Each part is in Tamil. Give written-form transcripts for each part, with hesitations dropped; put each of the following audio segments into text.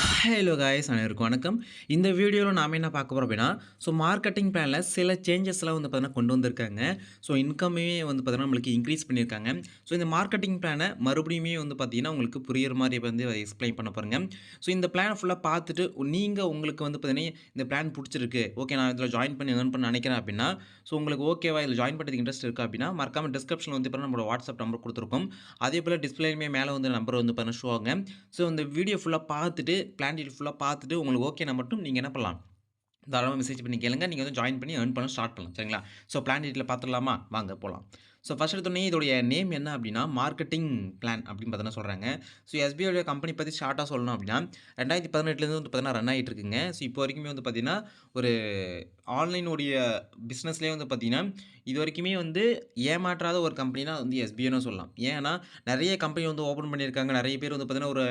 ஹலோ காய்ஸ் அனைவருக்கும் வணக்கம். இந்த வீடியோவில் நாம் என்ன பார்க்க போகிறோம் அப்படின்னா, மார்க்கெட்டிங் பிளானில் சில சேஞ்சஸ்லாம் வந்து பார்த்தீங்கன்னா கொண்டு வந்திருக்காங்க. இன்கமே வந்து பார்த்தீங்கன்னா நம்மளுக்கு இன்க்ரீஸ் பண்ணியிருக்காங்க. இந்த மார்க்கெட்டிங் பிளானை மறுபடியுமே வந்து பார்த்தீங்கன்னா உங்களுக்கு புரியிற மாதிரி வந்து எக்ஸ்பிளைன் பண்ண போகிறேங்க. இந்த பிளானை ஃபுல்லாக பார்த்துட்டு நீங்கள் உங்களுக்கு வந்து பார்த்தீங்கன்னா இந்த பிளான் பிடிச்சிருக்கு, ஓகே நான் இதில் ஜாயின் பண்ணி ஏர்ன் பண்ண நினைக்கிறேன் அப்படின்னா, உங்களுக்கு ஓகேவா இதில் ஜாயின் பண்ணுறதுக்கு இன்ட்ரெஸ்ட் இருக்குது அப்படின்னா மறக்காமல் டிஸ்கிரிப்ஷனில் வந்து பார்த்தீங்கன்னா நம்மளோட வாட்ஸ்அப் நம்பர் கொடுத்துருக்கோம். அதே போல் டிஸ்பிளேயுமே மேலே வந்து நம்பர் வந்து பார்த்தீங்கன்னா ஷோ ஆகுங்க. இந்த வீடியோ ஃபுல்லாக பார்த்துட்டு பிளான் டீட்டெயில் ஃபுல்லாக பார்த்துட்டு உங்களுக்கு ஓகேனா மட்டும் நீங்கள் என்ன பண்ணலாம், தாராளமாக மெசேஜ் பண்ணி கேளுங்க. நீங்கள் வந்து ஜாயின் பண்ணி ஏர்ன் பண்ண ஸ்டார்ட் பண்ணலாம். சரிங்களா? பிளான் டீட்டெயில் பார்த்துடலாமா? வாங்க போகலாம். ஃபர்ஸ்ட் எடுத்தோடனே இதோடைய நேம் என்ன அப்படின்னா, மார்க்கெட்டிங் பிளான் அப்படின்னு பார்த்தீங்கன்னா சொல்கிறாங்க. எஸ்பிஐயோட கம்பெனி பற்றி ஷார்ட்டாக சொல்லணும் அப்படின்னா 2018லேருந்து வந்து பார்த்தீங்கன்னா ரன் ஆகிட்டு இருக்குங்க. இப்போ வரைக்குமே வந்து பார்த்தீங்கன்னா ஒரு ஆன்லைனுடைய பிஸ்னஸ்லேயே வந்து பார்த்தீங்கன்னா இது வரைக்குமே வந்து ஏமாற்றாத ஒரு கம்பெனினா வந்து எஸ்பிஐன்னு சொல்லலாம். ஏன்னா நிறைய கம்பெனி வந்து ஓப்பன் பண்ணியிருக்காங்க. நிறைய பேர் வந்து பார்த்தீங்கன்னா ஒரு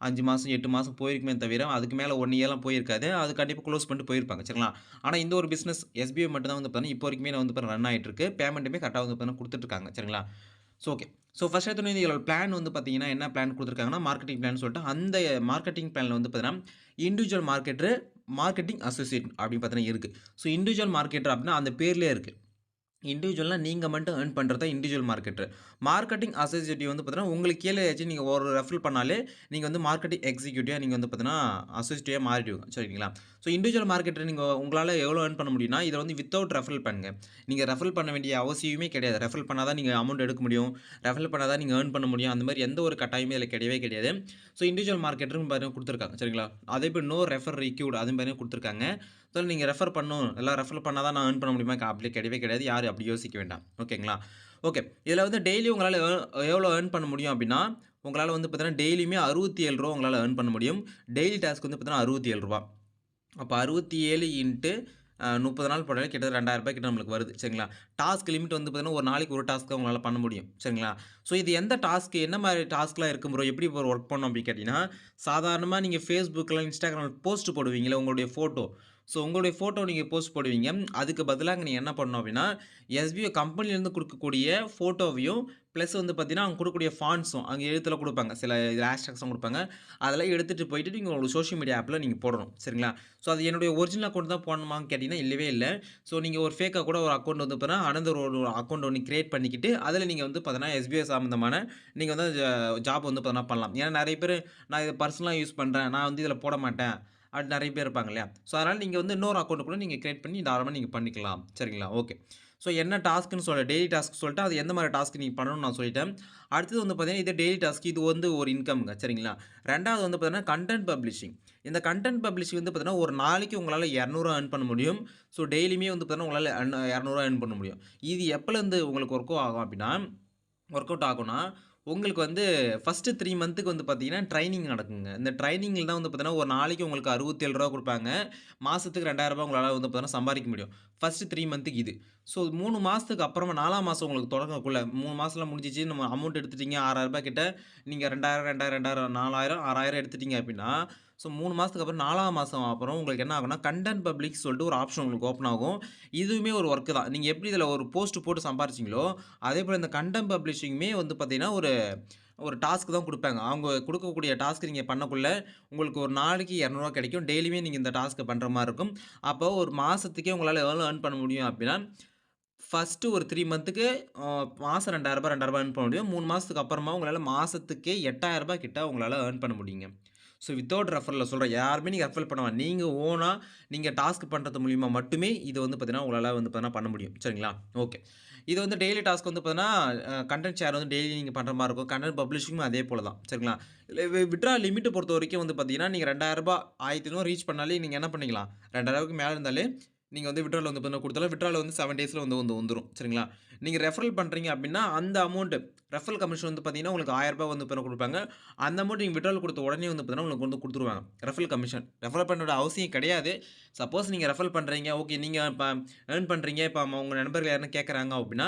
5 மாதம் 8 மாதம் போயிருக்குமே தவிர அதுக்கு மேலே 1 இயர்லாம் போயிருக்காது. அது கண்டிப்பாக க்ளோஸ் பண்ணிட்டு போயிருப்பாங்க. சரிங்களா? ஆனால் இந்த ஒரு பிஸ்னஸ் எஸ்பிஐ மட்டும் தான் வந்து பார்த்தீங்கன்னா இப்போ வரைக்குமே வந்து ரன் ஆகிட்டு இருக்கு. பேமெண்ட்டுமே கரெக்டாக வந்து பார்த்தீங்கன்னா கொடுத்துட்ருக்காங்க. சரிங்களா? ஓகே. ஃபர்ஸ்ட் எடுத்தோனே இதோட பிளான் வந்து பார்த்தீங்கன்னா என்ன பிளான் குடுத்துருக்காங்கன்னா, மார்க்கெட்டிங் பிளான் சொல்லிட்டு அந்த மார்க்கெட்டிங் பிளான்ல வந்து பார்த்தீங்கன்னா, இண்டிவிஜுவல் மார்க்கெட்டர், மார்க்கெட்டிங் அசோசியேட் அப்படின்னு பார்த்தீங்கன்னா இருக்கு. இண்டிவிஜுவல் மார்க்கெட்டர் அப்படின்னா அந்த பேர்லயே இருக்கு. இண்டிவிஜுவலா நீங்க மட்டும் ஏர்ன் பண்றது தான் இண்டிவிஜுவல் மார்க்கெட்டர். மார்க்கெட்டிங் அசோசியேட்டிவ் வந்து பார்த்தீங்கன்னா, உங்களுக்கு கீழ ஏதாச்சும் நீங்க ஒரு ரெஃபரல் பண்ணாலே, நீங்க வந்து மார்க்கெட்டிங் எக்ஸிக்யூட்டிவா நீங்க வந்து பார்த்தீங்கன்னா, அசோசியேட்டிவா மாறிடுவீங்க. சரிங்களா? இண்டிவிஜுவல் மார்க்கெட்டர் நீங்க உங்களால எவ்வளோ ஏர்ன் பண்ண முடியும்னா, இத வந்து வித்தவுட் ரெஃபரல் பண்ணுங்க. நீங்க ரெஃபரல் பண்ண வேண்டிய அவசியமே கிடையாது. ரெஃபரல் பண்ணா தான் நீங்க அமௌண்ட் எடுக்க முடியும். ரெஃபரல் பண்ணா தான் நீங்க ஏர்ன் பண்ண முடியும். அந்த மாரி எந்த ஒரு கட்டாயமும் இதுல கிடையவே கிடையாது. இண்டிவிஜுவல் மார்க்கெட்டர்ன்னு பாருங்க குடுத்துருக்காங்க. சரிங்களா? அதேபோல நோ ரெஃபர் ரிக்யூட் அது மாரியும் குடுத்துருக்காங்க. நீங்க ரெஃபர் பண்ணணும். எல்லாம் ரெஃபர் பண்ணா தான் நான் ஏர்ன் பண்ண முடியுமா? அப்படி கிடையவே கிடையாது. யாரும் அப்படி யோசிக்க வேண்டாம். ஓகேங்களா? ஓகே. இதில வந்து டெய்லி உங்களால எவ்வளோ ஏர்ன் பண்ண முடியும் அப்படின்னா, உங்களால வந்து பார்த்தீங்கன்னா, டெய்லியுமே ரூ. 67 உங்களால ஏர்ன் பண்ண முடியும். டெய்லி டாஸ்க் வந்து பார்த்தீங்கன்னா, ரூ. 67. அப்ப 67 இன்ட்டு 30 நாள் போட்டாலே கிட்டத்தட்ட ரூ. 2000 கிட்ட நம்மளுக்கு வருது. சரிங்களா? டாஸ்க் லிமிட் வந்து பார்த்தீங்கன்னா, ஒரு நாளைக்கு ஒரு டாஸ்க் தான் உங்களால பண்ண முடியும். சரிங்களா? இது எந்த டாஸ்க் என்ன மாரி டாஸ்க்லாம் இருக்கு ப்ரோ? எப்படி ப்ரோ ஒர்க் பண்ணணும் அப்படின்னு கேட்டீங்கன்னா, சாதாரணமா நீங்க Facebookல, Instagramல போஸ்ட் போடுவீங்கல்ல உங்களுடைய ஃபோட்டோ. உங்களுடைய ஃபோட்டோ நீங்க போஸ்ட் போடுவீங்க. அதுக்கு பதிலாக நீங்க என்ன பண்ணணும் அப்படின்னா, எஸ்பிஐ கம்பெனிலேருந்து குடுக்கக்கூடிய ஃபோட்டோவையும் பிளஸ் வந்து பார்த்தீங்கன்னா, அவங்க குடுக்கக்கூடிய ஃபாண்ட்ஸும் அங்க எழுத்துல குடுப்பாங்க. சில ஹேஷ்டேக்ஸ்லாம் குடுப்பாங்க. அதெல்லாம் எடுத்துட்டு போயிட்டு நீங்க உங்களோட சோசியல் மீடியா ஆப்ல நீங்க போடணும். சரிங்களா? அது என்னுடைய ஒரிஜினல் அக்கவுண்ட் தான் போடணுமான்னு கேட்டீங்கன்னா, இல்லவே இல்ல. நீங்க ஒரு ஃபேக்கா கூட ஒரு அக்கவுண்ட் வந்து பார்த்தீங்கன்னா, அனதர் ஒரு அக்கவுண்ட் ஒண்ணு கிரியேட் பண்ணிக்கிட்டு, அதில நீங்க வந்து பார்த்தீங்கன்னா, எஸ்பிஐ சம்மந்தமான நீங்க வந்து ஜாப் வந்து பார்த்தீங்கன்னா பண்ணலாம். ஏன்னா நெறைய பேரு நான் இத பர்சனலா யூஸ் பண்றேன். நான் வந்து இதில போட மாட்டேன். அப்படி நெறைய பேர் இருப்பாங்க இல்லையா? அதனால நீங்க வந்து இன்னொரு அக்கவுண்ட் கூட நீங்க கிரியேட் பண்ணி தாராளமா நீங்க பண்ணிக்கலாம். சரிங்களா? ஓகே. என்ன டாஸ்க்ன்னு டெய்லி டாஸ்க் சொல்லிட்டு, அது எந்த மாரி டாஸ்க் நீங்க பண்ணணும்னு நான் சொல்லிட்டேன். அடுத்தது வந்து பார்த்தீங்கன்னா, இது டெய்லி டாஸ்க் இது வந்து ஒரு இன்கம்ங்க. சரிங்களா? 2வது வந்து பார்த்தீங்கன்னா, கன்டென்ட் பப்ளிஷிங். இந்த கன்டென்ட் பப்ளிஷிங் வந்து பார்த்தீங்கன்னா, ஒரு நாளைக்கு உங்களால 200 ஏர்ன் பண்ண முடியும். டெய்லியுமே வந்து பார்த்தீங்கன்னா, உங்களால 200 ஏர்ன் பண்ண முடியும். இது எப்பலேருந்து உங்களுக்கு ஒர்க் ஆகும் அப்டின்னா, ஒர்க் அவுட் ஆகும்னா, உங்களுக்கு வந்து ஃபர்ஸ்ட்டு 3 மந்த்துக்கு வந்து பார்த்தீங்கன்னா, ட்ரெய்னிங் நடக்குங்க. இந்த ட்ரெய்னிங்கில தான் வந்து பார்த்தீங்கன்னா, ஒரு நாளைக்கு உங்களுக்கு ரூ. 67 குடுப்பாங்க. மாசத்துக்கு ரூ. 2000 உங்களால வந்து பார்த்தீங்கன்னா சம்பாரிக்க முடியும். ஃபர்ஸ்ட்டு 3 மந்த்துக்கு இது. 3 மாசத்துக்கு அப்புறமா 4ஆம் மாசம் உங்களுக்கு தொடங்கக்குள்ள 3 மாசம்லாம் முடிஞ்சிச்சு. நம்ம அமௌண்ட் எடுத்துட்டீங்க ரூ. 6000 கிட்ட. நீங்க 2000, 2000, 2000, 4000, 6000 எடுத்துட்டீங்க அப்டின்னா, 3 மாசத்துக்கு அப்புறம் 4ஆம் மாசம் அப்புறம் உங்களுக்கு என்ன ஆகும்னா, கன்டென்ட் பப்ளிக் சொல்லிட்டு ஒரு ஆப்ஷன் உங்களுக்கு ஓப்பன் ஆகும். இதுவுமே ஒரு வொர்க் தான். நீங்க எப்படி இதில ஒரு போஸ்ட் போட்டு சம்பாரிச்சீங்களோ, அதேபோல இந்த கன்டென்ட் பப்ளிஷிங்குமே வந்து பார்த்தீங்கன்னா, ஒரு ஒரு டாஸ்க் தான் குடுப்பாங்க. அவங்க குடுக்கக்கூடிய டாஸ்க் நீங்க பண்ணக்குள்ள, உங்களுக்கு ஒரு நாளைக்கு ரூ. 200 கிடைக்கும். டெய்லியுமே நீங்க இந்த டாஸ்க்க பண்ற மாரி இருக்கும். அப்போ ஒரு மாசத்துக்கே உங்களால எவ்வளோ ஏர்ன் பண்ண முடியும் அப்டின்னா, ஃபர்ஸ்ட்டு ஒரு 3 மந்த்துக்கு மாசம் ரூ. 2000 2000 ஏர்ன் பண்ண முடியும். 3 மாசத்துக்கு அப்புறமா உங்களால மாசத்துக்கே ரூ. 8000 கிட்ட உங்களால ஏர்ன் பண்ண முடியுங்க. வித்தவுட் ரெஃபரல்ல சொல்றேன். யாருமே நீங்க ரெஃபரல் பண்ண வேணாம். நீங்க ஓனா நீங்க டாஸ்க் பண்றது மூலியமா மட்டுமே இது வந்து பார்த்தீங்கன்னா, உங்களால வந்து பார்த்தீங்கன்னா பண்ண முடியும். சரிங்களா? ஓகே. இது வந்து டெய்லி டாஸ்க் வந்து பார்த்தீங்கன்னா, கன்டென்ட் ஷேர் வந்து டெய்லி நீங்க பண்ற மாரி இருக்கும். கன்டென்ட் பப்ளிஷிங்கும் அதே போல தான். சரிங்களா? இதுல வித்ட்ரா லிமிட்ட பொறுத்தவரைக்கும் வந்து பார்த்தீங்கன்னா, நீங்க ரூ. 2000 1500 ரீச் பண்ணாலே நீங்க என்ன பண்ணிக்கலாம்? ரூ. 2000க்கு மேல இருந்தாலே நீங்க வந்து வித்ட்ரால வந்து பார்த்தீங்கன்னா குடுத்துடலாம். வித்ட்ரால வந்து 7 டேஸ்ல வந்து வந்து வந்துரும். சரிங்களா? நீங்க ரெஃபரல் பண்றீங்க அப்டின்னா, அந்த அமௌண்ட் ரெஃபரல் கமிஷன் வந்து பார்த்தீங்கன்னா, உங்களுக்கு ரூ. 1000 வந்து இப்ப குடுப்பாங்க. அந்த அமௌண்ட் நீங்க வித்ட்ரால் குடுத்த உடனே வந்து பார்த்தீங்கன்னா, உங்களுக்கு வந்து குடுத்துருவாங்க. Referral commission. ரெஃபர் பண்ண அவசியம் கிடையாது. சப்போஸ் நீங்க ரெஃபர் பண்றீங்க, ஓகே நீங்க இப்ப ஏர்ன் பண்றீங்க. இப்ப உங்க நண்பர்கள் யாருனா கேட்கறாங்க அப்டின்னா,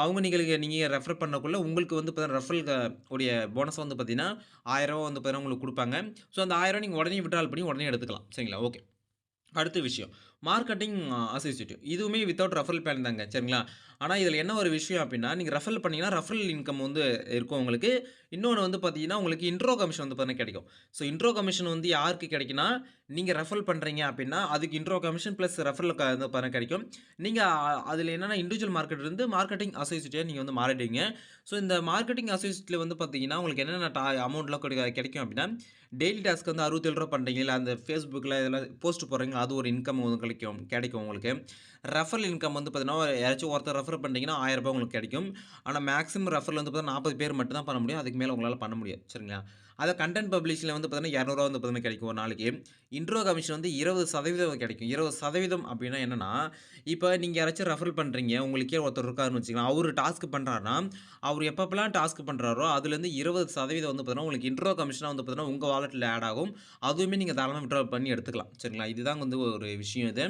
அவங்க நீங்க ரெஃபர் பண்ணக்குள்ள உங்களுக்கு வந்து பார்த்தீங்கன்னா, ரெஃபரல் உடைய போனஸ் வந்து பார்த்தீங்கன்னா, ரூ. 1000 வந்து பார்த்தீங்கன்னா உங்களுக்கு குடுப்பாங்க. அந்த ரூ. 1000 நீங்க உடனே வித்ட்ரால் பண்ணி உடனே எடுத்துக்கலாம். சரிங்களா? ஓகே. அடுத்த விஷயம். Marketing associate. இதுவுமே வித்தவுட் ரெஃபரல் பிளான் தாங்க. சரிங்களா? ஆனா, இதில என்ன ஒரு விஷயம் அப்டின்னா, நீங்க ரெஃபரல் பண்ணீங்கன்னா, ரெஃபரல் இன்கம் வந்து இருக்கும் உங்களுக்கு. இன்னொன்னு வந்து பார்த்தீங்கன்னா, உங்களுக்கு இன்ட்ரோ கமிஷன் வந்து பார்த்தீங்கன்னா கிடைக்கும். ஸோ, இன்ட்ரோ கமிஷன் வந்து யாருக்கு கிடைக்கும்னா, நீங்க ரெஃபரல் பண்றீங்க அப்டின்னா, அதுக்கு இன்ட்ரோ கமிஷன் பிளஸ் ரெஃபரல் வந்து பார்த்தீங்கன்னா கிடைக்கும். நீங்க அதில என்னன்னா இண்டிவிஜுவல் மார்க்கெட்ல இருந்து மார்க்கெட்டிங் அசோசியேட்டா நீங்க வந்து மாறிடுவீங்க. ஸோ, இந்த மார்க்கெட்டிங் அசோசியேட்ல வந்து பார்த்தீங்கன்னா, உங்களுக்கு என்னென்ன அமௌண்ட்லாம் கிடைக்கும் அப்டின்னா, டெய்லி டாஸ்க் வந்து ரூ. 67 பண்றீங்க. இல்ல அந்த Facebookல இதெல்லாம் போஸ்ட் போடுறீங்களா, அது ஒரு இன்கம் வந்து கிடைக்கும் உங்களுக்கு. ரெஃபரல் இன்கம் வந்து பார்த்தீங்கன்னா, யாராச்சும் ஒருத்தர் ரெஃபர் பண்றீங்கன்னா, ரூ. 1000 உங்களுக்கு கிடைக்கும். ஆனா மேக்ஸிமம் ரெஃபரல் வந்து பார்த்தீங்கன்னா, 40 பேர் மட்டும் தான் பண்ண முடியும். அதுக்கு மேல உங்களால பண்ண முடியாது. சரிங்களா? அதே கன்டென்ட் பப்ளிஷ்ல வந்து பார்த்தீங்கன்னா, ரூ. 200 வந்து பார்த்தீங்கன்னா கிடைக்கும் ஒரு நாளைக்கு. இன்ட்ரோ கமிஷன் வந்து 20% கிடைக்கும். 20% அப்டின்னா என்னன்னா, இப்ப நீங்க யாராச்சும் ரெஃபரல் பண்றீங்க. உங்களுக்கே ஒருத்தர் இருக்காருன்னு வச்சுக்கங்களேன். அவரு டாஸ்க் பண்றாருன்னா, அவரு எப்பப்பலாம் டாஸ்க் பண்றாரோ, அதுலேருந்து 20% வந்து பார்த்தீங்கன்னா, உங்களுக்கு இன்ட்ரோ கமிஷனா வந்து பார்த்தீங்கன்னா, உங்க வாலெட்ல ஆட் ஆகும். அதுவுமே நீங்க தாராளமா வித்ட்ரா பண்ணி எடுத்துக்கலாம். சரிங்களா? இதுதான் வந்து ஒரு விஷயம் இது.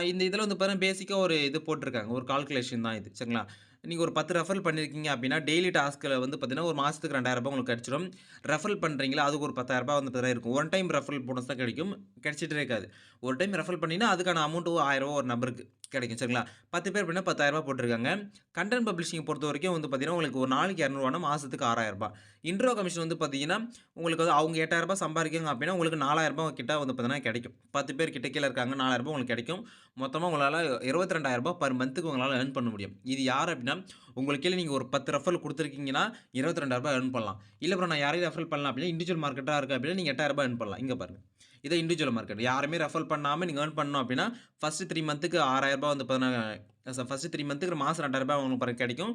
இந்த இதில வந்து பாருங்க பேசிக்கா ஒரு இது போட்டிருக்காங்க. ஒரு கால்குலேஷன் தான் இது. சரிங்களா? நீங்க ஒரு 10 ரெஃபரல் பண்ணியிருக்கீங்க அப்டின்னா, டெய்லி டாஸ்க்ல வந்து பார்த்தீங்கன்னா, ஒரு மாசத்துக்கு ரூ. 2000 உங்களுக்கு கிடைச்சிடும். ரெஃபரல் பண்றீங்களா, அதுக்கு ஒரு ரூ. 10,000 வந்து பார்த்தீங்கன்னா இருக்கும். ஒன் டைம் ரெஃபரல் போனஸ் தான் கிடைக்கும். கிடைச்சிட்டே இருக்காது. ஒரு டைம் ரெஃபரல் பண்ணீங்கன்னா, அதுக்கான அமௌண்ட் ரூ. 1000 ஒரு நபருக்கு கிடைக்கும். சரிங்களா? 10 பேர் அப்படின்னா ரூ. 10,000 போட்டிருக்காங்க. கன்டென்ட் பப்ளிஷிங் பொறுத்தவரைக்கும் வந்து பார்த்தீங்கன்னா, உங்களுக்கு ஒரு நாளைக்கு ரூ. 200 மாசத்துக்கு ரூ. 6,000. இன்ட்ரோ கமிஷன் வந்து பார்த்தீங்கன்னா, உங்களுக்கு வந்து அவங்க ரூ. 8,000 சம்பாதிக்கிறாங்க அப்படின்னா, உங்களுக்கு ரூ. 4,000 கிட்ட வந்து பார்த்தீங்கன்னா கிடைக்கும். 10 பேர் கிட்ட கீழ இருக்காங்க. ரூ. 4,000 உங்களுக்கு கிடைக்கும். மொத்தமா உங்களால ரூ. 22,000 பெர் மந்த்துக்கு உங்களால ஏர்ன் பண்ண முடியும். இது யார் அப்படின்னா, உங்களுக்கு கீழ நீங்க ஒரு 10 ரெஃபரல் குடுத்துருக்கீங்கன்னா, ரூ. 22,000 ஏர்ன் பண்ணலாம். இல்ல ப்ரோ நான் யாரையும் ரெஃபரல் பண்ணல அப்படின்னா, இண்டிவிஜுவல் மார்க்கெட்டா இருக்கு அப்படின்னா, நீங்க ரூ. 8,000 ஏர்ன் பண்ணலாம். இங்க பாருங்க. இது இண்டிவிஜுவல் மார்க்கெட். யாருமே ரெஃபர் பண்ணாம நீங்க ஏர்ன் பண்ணணும் அப்படின்னா, ஃபர்ஸ்ட் 3 மந்த்துக்கு ரூ. 6,000 வந்து பார்த்தீங்கன்னா, ஃபர்ஸ்ட் 3 மந்த்துக்கு மாசம் ரூ. 2,000 உங்களுக்கு கிடைக்கும்.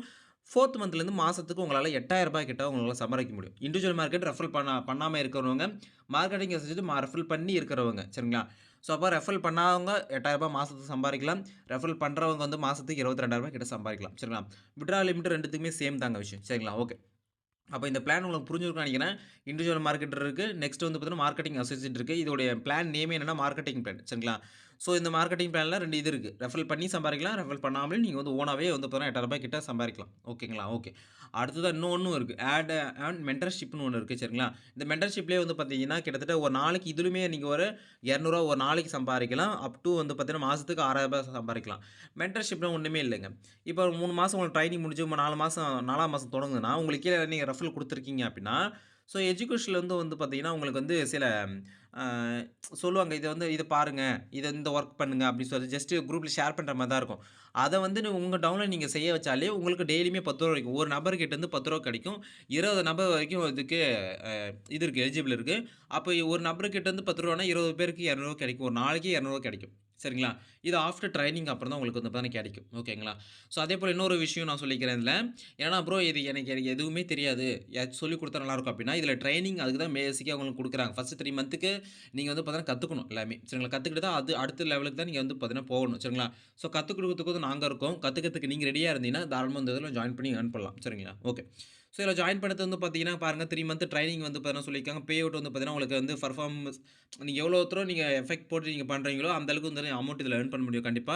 4த் மந்த்லேருந்து மாசத்துக்கு உங்களால ரூ. 8,000 கிட்ட உங்களால சம்பாதிக்க முடியும். இண்டிவிஜுவல் மார்க்கெட் ரெஃபர் பண்ணாம இருக்கிறவங்க, மார்க்கெட்டிங் அசோசியேட் ரெஃபர் பண்ணி இருக்கிறவங்க. சரிங்களா? ஸோ, அப்ப ரெஃபரல் பண்ணாதவங்க ரூ. 8,000 மாசத்துக்கு சம்பாதிக்கலாம். ரெஃபரல் பண்றவங்க வந்து மாசத்துக்கு ரூ. 22,000 கிட்ட சம்பாதிக்கலாம். சரிங்களா? வித்ட்ரா லிமிட் 2த்துக்குமே சேம் தாங்க விஷயம். சரிங்களா? ஓகே. அப்ப இந்த பிளான் உங்களுக்கு புரிஞ்சிருக்கும்னு நெனைக்கிறேன். இண்டிவிஜுவல் மார்க்கெட்டர் இருக்கு. நெக்ஸ்ட் வந்து பார்த்தீங்கன்னா, மார்க்கெட்டிங் அசோசியேட் இருக்கு. இதோடைய பிளான் நேமே என்னன்னா மார்க்கெட்டிங் பிளான். சரிங்களா? ஸோ, இந்த மார்க்கெட்டிங் பிளான்ல 2 இது இருக்கு. ரெஃபரல் பண்ணி சம்பாரிக்கலாம். ரெஃபரல் பண்ணாமலே நீங்க வந்து ஓனாவே வந்து பார்த்தீங்கன்னா, ரூ. 8,000 கிட்ட சம்பாரிக்கலாம். ஓகேங்களா? ஓகே. அடுத்ததா இன்னொன்னும் இருக்கு. அண்ட் மென்டர்ஷிப்னு ஒண்ணு இருக்கு. சரிங்களா? இந்த மென்டர்ஷிப்லயே வந்து பார்த்தீங்கன்னா, கிட்டத்தட்ட ஒரு நாளைக்கு இதுலயுமே நீங்க ஒரு ரூ. 200 ஒரு நாளைக்கு சம்பாரிக்கலாம். அப் டூ வந்து பார்த்தீங்கன்னா, மாசத்துக்கு ரூ. 6,000 சம்பாரிக்கலாம். மென்டர்ஷிப்னா ஒண்ணுமே இல்லங்க. இப்போ 3 மாசம் உங்களுக்கு ட்ரெய்னிங் முடிஞ்சு 4 மாசம் தொடங்குதுன்னா, உங்களுக்கு கீழ நீங்க ரெஃபரல் குடுத்துருக்கீங்க அப்டின்னா, ஸோ எஜுகேஷன்ல வந்து பார்த்தீங்கன்னா, உங்களுக்கு வந்து சில அ சொல்லுவாங்க. இத பாருங்க. இந்த வொர்க் பண்ணுங்க அப்டின்னு சொல்லி ஜஸ்ட் குரூப்ல ஷேர் பண்ற மாரி தான் இருக்கும். அத வந்து உங்க டவுன்லோட் நீங்க செய்ய வச்சாலே, உங்களுக்கு டெய்லியுமே ரூ. 10 கிடைக்கும். ஒரு நபர்கிட்ட இருந்து ரூ. 10 கிடைக்கும். 20 நபர் வரைக்கும் இதுக்கு இது இருக்கு எலிஜிபிள் இருக்கு. அப்ப ஒரு நபர்கிட்ட இருந்து ரூ. 10னா 20 பேருக்கு ரூ. 200 கிடைக்கும். ஒரு நாளைக்கு ரூ. 200 கிடைக்கும். சரிங்களா? இது ஆஃப்டர் ட்ரெய்னிங் அப்புறம் தான் உங்களுக்கு வந்து பார்த்தீங்கன்னா கிடைக்கும். ஓகேங்களா? ஸோ அதேபோல இன்னொரு விஷயம் நான் சொல்லிக்கிறேன் இதுல. ஏன்னா ப்ரோ இது எனக்கு எதுவுமே தெரியாது. யாராச்சும் சொல்லிக் குடுத்தா நல்லாயிருக்கும் அப்டின்னா, இதுல ட்ரெய்னிங் அதுக்கு தான் பேசிக்கா உங்களுக்கு குடுக்குறாங்க. ஃபர்ஸ்ட் 3 மந்த்துக்கு நீங்க வந்து பார்த்தீங்கன்னா கத்துக்கணும் எல்லாமே. சரிங்களா? கத்துக்கிட்டு தான் அடுத்த லெவலுக்கு தான் நீங்க வந்து பார்த்தீங்கன்னா போகணும். சரிங்களா? ஸோ கத்துக் குடுக்கறதுக்கு வந்து நாங்க இருக்கோம். கத்துக்கிறதுக்கு நீங்க ரெடியா இருந்தீங்கன்னா, தாராளமா இந்த இதுல ஜாயின் பண்ணி ஏர்ன் பண்ணலாம். சரிங்களா? ஓகே. ஸோ இதில ஜாயின் பண்ணது வந்து பார்த்தீங்கன்னா, பாருங்க 3 மந்த் ட்ரெய்னிங் வந்து பார்த்தீங்கன்னா சொல்லியிருக்காங்க. பே அவுட் வந்து பார்த்தீங்கன்னா, உங்களுக்கு வந்து பெர்ஃபார்மன்ஸ் நீங்க எவ்வளோ தூரம் நீங்க எஃபெக்ட் போட்டு நீங்க பண்றீங்களோ, அந்த அளவுக்கு வந்து அமௌண்ட் இதில ஏர்ன் பண்ண முடியும் கண்டிப்பா.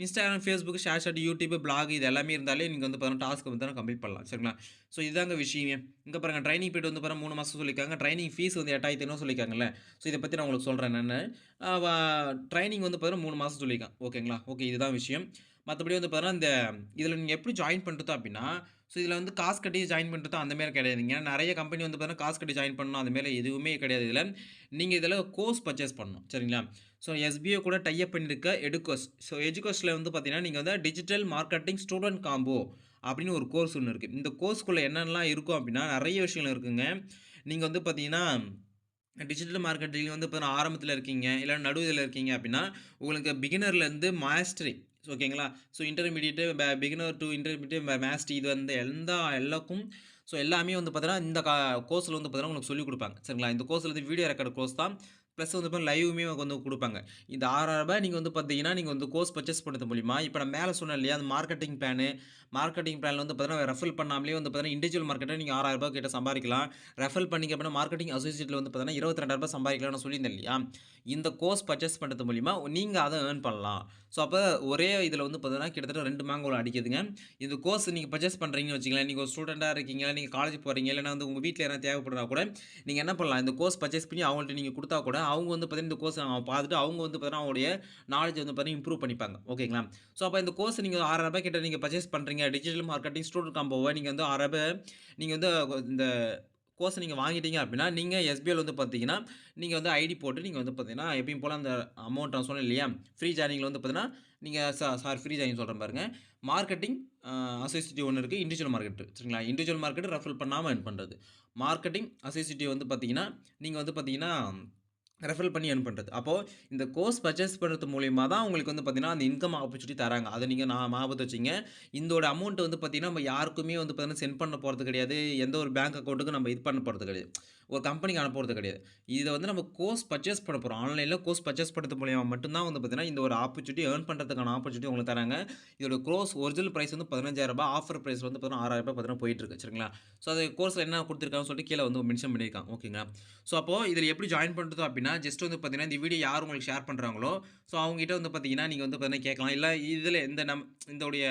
Instagram, Facebook, ShareChat, YouTube, blog இது எல்லாமே இருந்தாலே நீங்க வந்து பார்த்தீங்கன்னா, டாஸ்க் வந்து கம்ப்ளீட் பண்ணலாம். சரிங்களா? ஸோ இதாங்க விஷயமே. இங்க பாருங்க ட்ரெய்னிங் பீரியட் வந்து பாருங்க 3 மாசம் சொல்லியிருக்காங்க. ட்ரெய்னிங் ஃபீஸ் வந்து 8,500 சொல்லியிருக்காங்கல்ல. ஸோ இத பத்தி நான் உங்களுக்கு சொல்றேன் என்னன்னு. அ வ ட்ரெய்னிங் வந்து பாத்தீங்கன்னா 3 மாசம் சொல்லியிருக்கான். ஓகேங்களா? ஓகே இதுதான் விஷயம். மத்தபடி வந்து பாத்தீங்கன்னா, இதில நீங்க எப்படி ஜாயின் பண்றது அப்டின்னா, ஸோ இதில வந்து காசு கட்டி ஜாயின் பண்றது அந்த மாரி கிடையாதுங்க. நெறைய கம்பெனி வந்து பாத்தீங்கன்னா, காசு கட்டி ஜாயின் பண்ணணும் அந்த மாரி எதுவுமே கிடையாது இதில. நீங்க இதில கோர்ஸ் பர்ச்சேஸ் பண்ணணும். சரிங்களா? ஸோ எஸ்பிஓ கூட டை அப் பண்ணியிருக்க எடுகோஸ். ஸோ எஜுகோஸ்ல வந்து பாத்தீங்கன்னா, நீங்க வந்து டிஜிட்டல் மார்க்கெட்டிங் ஸ்டூடெண்ட் காம்போ அப்படின்னு ஒரு கோர்ஸ் ஒண்ணு இருக்கு. இந்த கோர்ஸ்க்குள்ள என்னென்னலாம் இருக்கும் அப்டின்னா, நெறைய விஷயங்கள் இருக்குங்க. நீங்க வந்து பாத்தீங்கன்னா டிஜிட்டல் மார்க்கெட்டிங் வந்து இப்ப ஆரம்பத்தில இருக்கீங்க, இல்ல நடுவுல இருக்கீங்க அப்டின்னா, உங்களுக்கு பிகினர்லேருந்து மாஸ்டரி ஓகேங்களா? So intermediate beginner to intermediate mastery இது வந்து எல்லாக்கும் ஸோ எல்லாமே வந்து பார்த்தீங்கன்னா, இந்த கோர்ஸ்ல வந்து பார்த்தீங்கன்னா, உங்களுக்கு சொல்லிக் குடுப்பாங்க. சரிங்களா? இந்த கோர்ஸ்ல வந்து வீடியோ ரெக்கார்ட் கோர்ஸ் தான். பிளஸ் வந்து லைவ்வுமே வந்து குடுப்பாங்க. இந்த ரூ. 6,000 நீங்க வந்து பார்த்தீங்கன்னா, நீங்க வந்து கோர்ஸ் பர்ச்சேஸ் பண்ணது மூலியமா, இப்ப நான் மேல சொன்னேன் இல்லையா? அந்த மார்க்கெட்டிங் பிளான்ல வந்து பார்த்தீங்கன்னா, ரெஃபரல் பண்ணாமலே வந்து பார்த்தீங்கன்னா, இண்டிவிஜுவல் மார்க்கெட்ட நீங்க ரூ. 6,000 கிட்ட சம்பாரிக்கலாம். ரெஃபரல் பண்ணீங்க அப்படின்னா, மார்க்கெட்டிங் அசோசியேட்ல வந்து பார்த்தீங்கன்னா, ரூ. 22,000 சம்பாதிக்கலாம்னு நான் சொல்லியிருந்தேன் இல்லையா? இந்த கோர்ஸ் பர்ச்சேஸ் பண்றது மூலியமா நீங்க அத ஏர்ன் பண்ணலாம். ஸோ, அப்ப ஒரே இதுல வந்து பார்த்தீங்கன்னா, கிட்டத்தட்ட 2 மேங்கோல அடிக்குதுங்க. இந்த கோர்ஸ் நீங்க பர்ச்சேஸ் பண்றீங்கன்னு வச்சுக்கங்களேன், நீங்க ஒரு ஸ்டூடெண்ட்டா இருக்கீங்க, நீங்க காலேஜ் போறீங்க, இல்லன்னா வந்து உங்க வீட்ல யாராவது தேவைப்படுறா கூட, நீங்க என்ன பண்ணலாம், இந்த கோர்ஸ் பர்ச்சேஸ் பண்ணி அவங்கள்ட்ட நீங்க குடுத்தா கூட, அவங்க வந்து பார்த்தீங்கன்னா, இந்த கோர்ஸ பார்த்துட்டு அவங்க வந்து பார்த்தீங்கன்னா, அவங்களுடைய நாலேட்ஜ் வந்து பார்த்தீங்கன்னா, இம்ப்ரூவ் பண்ணிப்பாங்க. ஓகேங்களா? ஸோ, அப்ப இந்த கோர்ஸ் நீங்க ரூ. 6,000 கிட்ட நீங்க பர்ச்சேஸ் பண்றீங்க. டிஜிட்டல் மார்க்கெட்டிங் ஸ்டூடண்ட் காம்போவ நீங்க வந்து ரூ. 6,000 நீங்க வந்து இந்த கோர்ஸ் நீங்க வாங்கிட்டீங்க அப்டின்னா, நீங்க எஸ்பிஐல வந்து பார்த்தீங்கன்னா, நீங்க வந்து ஐடி போட்டு நீங்க வந்து பார்த்தீங்கன்னா, எப்பயும் போல அந்த அமௌண்ட் நான் சொன்னேன் இல்லையா? ஃப்ரீ ஜாயினிங்ல வந்து பார்த்தீங்கன்னா, நீங்க சாரி ஃப்ரீ ஜாயினிங் சொல்றேன் பாருங்க. மார்க்கெட்டிங் அசோசியேட்டிவ் ஒண்ணு இருக்கு. இண்டிவிஜுவல் மார்க்கெட் சரிங்களா? இண்டிவிஜுவல் மார்க்கெட் ரெஃபரல் பண்ணாம எர்ன் பண்றது. மார்க்கெட்டிங் அசோசியேட்டிவ் வந்து பார்த்தீங்கன்னா, நீங்க வந்து பார்த்தீங்கன்னா ரெஃபரல் பண்ணி எர்ன் பண்றது. அப்போ இந்த கோர்ஸ் பர்ச்சேஸ் பண்றது மூலியமா தான் உங்களுக்கு வந்து பார்த்தீங்கன்னா, அந்த இன்கம் ஆப்பர்ச்சுனிட்டி தராங்க. அத நீங்க ஞாபகத்துல வச்சுக்கங்க. இதோட அமௌண்ட் வந்து பார்த்தீங்கன்னா, நம்ம யாருக்குமே வந்து பார்த்தீங்கன்னா, சென்ட் பண்ண போறது கிடையாது. எந்த ஒரு பேங்க் அக்கவுண்ட்டுக்கும் நம்ம இது பண்ண போறது கிடையாது. ஒரு கம்பெனிக்கு அனுப்ப போறது கிடையாது. இத வந்து நம்ம கோர்ஸ் பர்ச்சேஸ் பண்ண போறோம். ஆன்லைன்ல கோர்ஸ் பர்ச்சேஸ் பண்றது மூலியமா மட்டும் தான் வந்து பார்த்தீங்கன்னா, இந்த ஒரு ஆப்பர்ச்சுனிட்டி எர்ன் பண்றதுக்கான ஆப்பர்ச்சுனிட்டி உங்களுக்கு தராங்க. இதோட ஒரிஜினல் பிரைஸ் வந்து ரூ. 15,000 ஆஃபர் பிரைஸ் வந்து பார்த்தீங்கன்னா, ரூ. 6,000 பார்த்தீங்கன்னா போயிட்டு இருக்கு. சரிங்களா? ஸோ, அது கோர்ஸ்ல என்ன குடுத்துருக்காங்கன்னு சொல்லிட்டு கீழ வந்து மென்ஷன் பண்ணியிருக்காங்க. ஓகேங்களா? ஸோ, அப்போ இதில எப்படி ஜாயின் பண்றது அப்டின்னா, ஜஸ்ட் வந்து பார்த்தீங்கன்னா, இந்த வீடியோ யார் உங்களுக்கு ஷேர் பண்றாங்களோ, ஸோ அவங்ககிட்ட வந்து பார்த்தீங்கன்னா, நீங்க வந்து பார்த்தீங்கன்னா கேட்கலாம். இல்ல இதில இதோடைய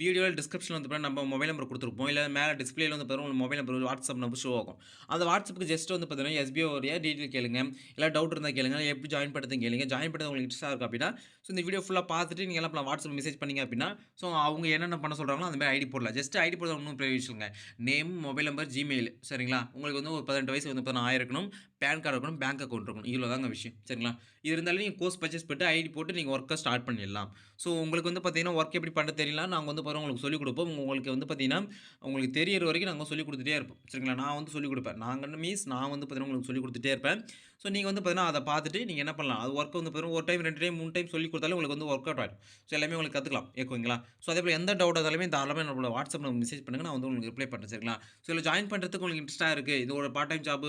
வீடியோ டிஸ்கிரிப்ஷன்ல வந்து பார்த்தீங்கன்னா, நம்ம மொபைல் நம்பர் குடுத்துருப்போம். இல்ல மேல டிஸ்ப்ளேல வந்து பாருங்க உங்க mobile number WhatsApp number show ஆகும். அந்த வாட்ஸ்அப்க்கு ஜஸ்ட் வந்து பார்த்தீங்கன்னா, எஸ்பிஐ உடைய டீட்டெயில் கேளுங்க. இல்ல டவுட் இருந்தா கேளுங்க. எப்படி ஜாயின் பண்றதுன்னு கேளுங்க. ஜாயின் பண்றது உங்களுக்கு இன்ட்ரெஸ்ட்டா இருக்கு அப்டின்னா, ஸோ இந்த வீடியோ ஃபுல்லா பார்த்துட்டு நீங்க எல்லாம் வாட்ஸ்அப் மெசேஜ் பண்ணீங்க அப்டின்னா, ஸோ அவங்க என்னென்ன பண்ண சொல்றாங்களோ அந்த மாரி ஐடி போடலாம். ஜஸ்ட் ஐடி போடுறது ஒண்ணும் பெரிய விஷயம் இல்லங்க. நேம், மொபைல் நம்பர், ஜிமெயில் சரிங்களா? உங்களுக்கு வந்து ஒரு 18 வயசு வந்து பார்த்தீங்கன்னா ஆயிருக்கணும். பான் கார்டு இருக்கணும், பேங்க் அக்கவுண்ட் இருக்கணும். இவ்வளோ தாங்க விஷயம். சரிங்களா? இது இருந்தாலே நீங்க கோர்ஸ் பர்ச்சேஸ் பண்ணிட்டு ஐடி போட்டு நீங்க வொர்க்க ஸ்டார்ட் பண்ணிடலாம். ஸோ உங்களுக்கு வந்து பார்த்தீங்கன்னா, வொர்க் எப்படி பண்ண தெரியலனா நாங்க வந்து பாருங்க உங்களுக்கு சொல்லிக் குடுப்போம். உங்களுக்கு வந்து பார்த்தீங்கன்னா, உங்களுக்கு தெரியற வரைக்கும் நாங்க சொல்லிக் குடுத்துட்டே இருப்போம். சரிங்களா? நான் வந்து சொல்லிக் குடுப்பேன். நாங்கன்னு மீன்ஸ் நான் வந்து பார்த்தீங்கன்னா, உங்களுக்கு சொல்லிக் குடுத்துட்டே இருப்பேன். ஸோ நீங்க வந்து பார்த்தீங்கன்னா, அத பார்த்துட்டு நீங்க என்ன பண்ணலாம்? அது வொர்க் வந்து பார்த்தீங்கன்னா, 1 டைம், 2 டைம், 3 டைம் சொல்லிக் குடுத்தாலே உங்களுக்கு வந்து வொர்க் அவுட் ஆயிடும். ஸோ எல்லாமே உங்களுக்கு கத்துக்கலாம். ஓகேங்களா? ஸோ அதேபோல எந்த டவுட் இருந்தாலுமே தாராளமா நம்மளோட வாட்ஸ்அப்ல மெசேஜ் பண்ணுங்க. நான் வந்து உங்களுக்கு ரிப்ளை பண்றேன். சரிங்களா? ஸோ இதில ஜாயின் பண்றதுக்கு உங்களுக்கு இன்ட்ரெஸ்ட்டா இருக்கு. இது ஒரு பார்ட் டைம் ஜாப்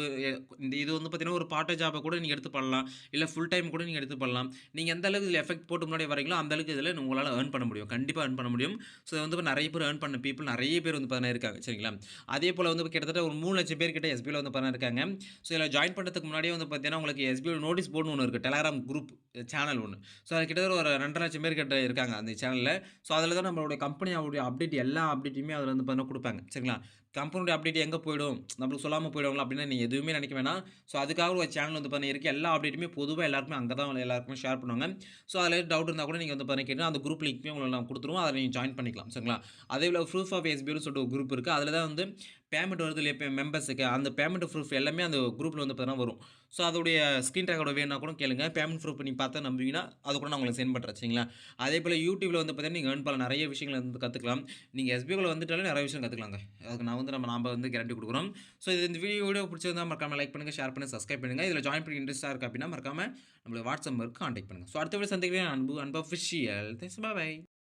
இது வந்து பார்த்தீங்கன்னா, ஒரு பார்ட் டைம் ஜாப்பா கூட நீங்க எடுத்து பண்ணலாம். இல்ல ஃபுல் டைம் கூட நீங்க எடுத்து பண்ணலாம். நீங்க எந்த அளவுக்கு இதில எஃபெக்ட் போட்டு முன்னாடி வரீங்களோ, அந்த அளவுக்கு இதில உங்களால ஏர்ன் பண்ண முடியும். கண்டிப்பா ஏர்ன் பண்ண முடியும். ஸோ வந்து நெறைய பேர் ஏர்ன் பண்ண நெறைய பேர் வந்து பார்த்தீங்கன்னா இருக்காங்க. சரிங்களா? அதேபோல வந்து கிட்டத்தட்ட ஒரு 3,00,000 பேர் கிட்ட எஸ்பிஐல வந்து பார்த்தீங்கன்னா இருக்காங்க. ஸோ இதில ஜாயின் பண்றதுக்கு முன்னாடியே வந்து பார்த்தீங்கன்னா, உங்களுக்கு எஸ்பிஐ நோட்டீஸ் போர்டுன்னு ஒண்ணு இருக்கு. டெலகிராம் குரூப் சேனல் ஒண்ணு. ஸோ அது கிட்டத்தட்ட ஒரு 2,50,000 பேர் கிட்ட இருக்காங்க அந்த சேனல்ல. ஸோ அதில தான் நம்மளுடைய கம்பெனியோட அப்டேட் எல்லா அப்டேட்டையுமே அதில வந்து பார்த்தீங்கன்னா குடுப்பாங்க. சரிங்களா? கம்பெனியோட அப்டேட் எங்க போயிடும்? நம்மளுக்கு சொல்லாம போயிடுவாங்களா? அப்படின்னு நீங்க எதுவுமே நினைக்க வேணாம். ஸோ அதுக்காக ஒரு சேனல் வந்து பார்த்தீங்கன்னா இருக்கு. எல்லா அப்டேட்டுமே பொதுவா எல்லாருக்குமே அங்க தான் எல்லாருக்குமே ஷேர் பண்ணுவாங்க. ஸோ அதில டவுட் இருந்தா கூட நீங்க வந்து பார்த்தீங்கன்னா கேட்டு அந்த குரூப் லிங்க்குமே உங்களுக்கு நான் குடுத்துருவோம். அதில நீங்க ஜாயின் பண்ணிக்கலாம். சரிங்களா? அதேபோல ப்ரூஃப் ஆஃப் எஸ்பிஐன்னு சொல்லிட்டு ஒரு குரூப் இருக்கு. அதில தான் வந்து பேமெண்ட் வருது இல்லையா மெம்பர்ஸுக்கு அந்த பேமெண்ட் ப்ரூஃப் எல்லாமே அந்த குரூப்ல வந்து பார்த்தீங்கன்னா வரும். ஸோ அதோடைய ஸ்கிரீன் ரெக்கார்ட் வேணும்னா கூட கேளுங்க. பேமெண்ட் ப்ரூஃப் நீங்க பார்த்தா நம்புவீங்கன்னா, அத கூட நான் உங்களுக்கு சென்ட் பண்றேன். சரிங்களா? அதேபோல YouTubeல வந்து பார்த்தீங்கன்னா, நீங்க ஏர்ன் பண்ணலாம். நெறைய விஷயங்கள வந்து கத்துக்கலாம். நீங்க எஸ்பிஐக்குள்ள வந்துட்டாலே நெறைய விஷயம் கத்துக்கலாங்க. அதுக்கு நாம வந்து கேரண்டி குடுக்குறோம். ஸோ இந்த வீடியோ பிடிச்சிருந்தா மறக்காம லைக் பண்ணுங்க, ஷேர் பண்ணுங்க, சப்ஸ்கிரைப் பண்ணுங்க. இதில ஜாயின் பண்ண இன்ட்ரெஸ்ட்டா இருக்கு அப்டின்னா மறக்காம நம்மளுடைய வாட்ஸ்அப் நம்பருக்கு கான்டாக்ட் பண்ணுங்க. ஸோ அடுத்த வீடியோ சந்திக்கிறேன். அன்பு அன்பு அஃபிஷியல். தேங்க்ஸ். பாய்.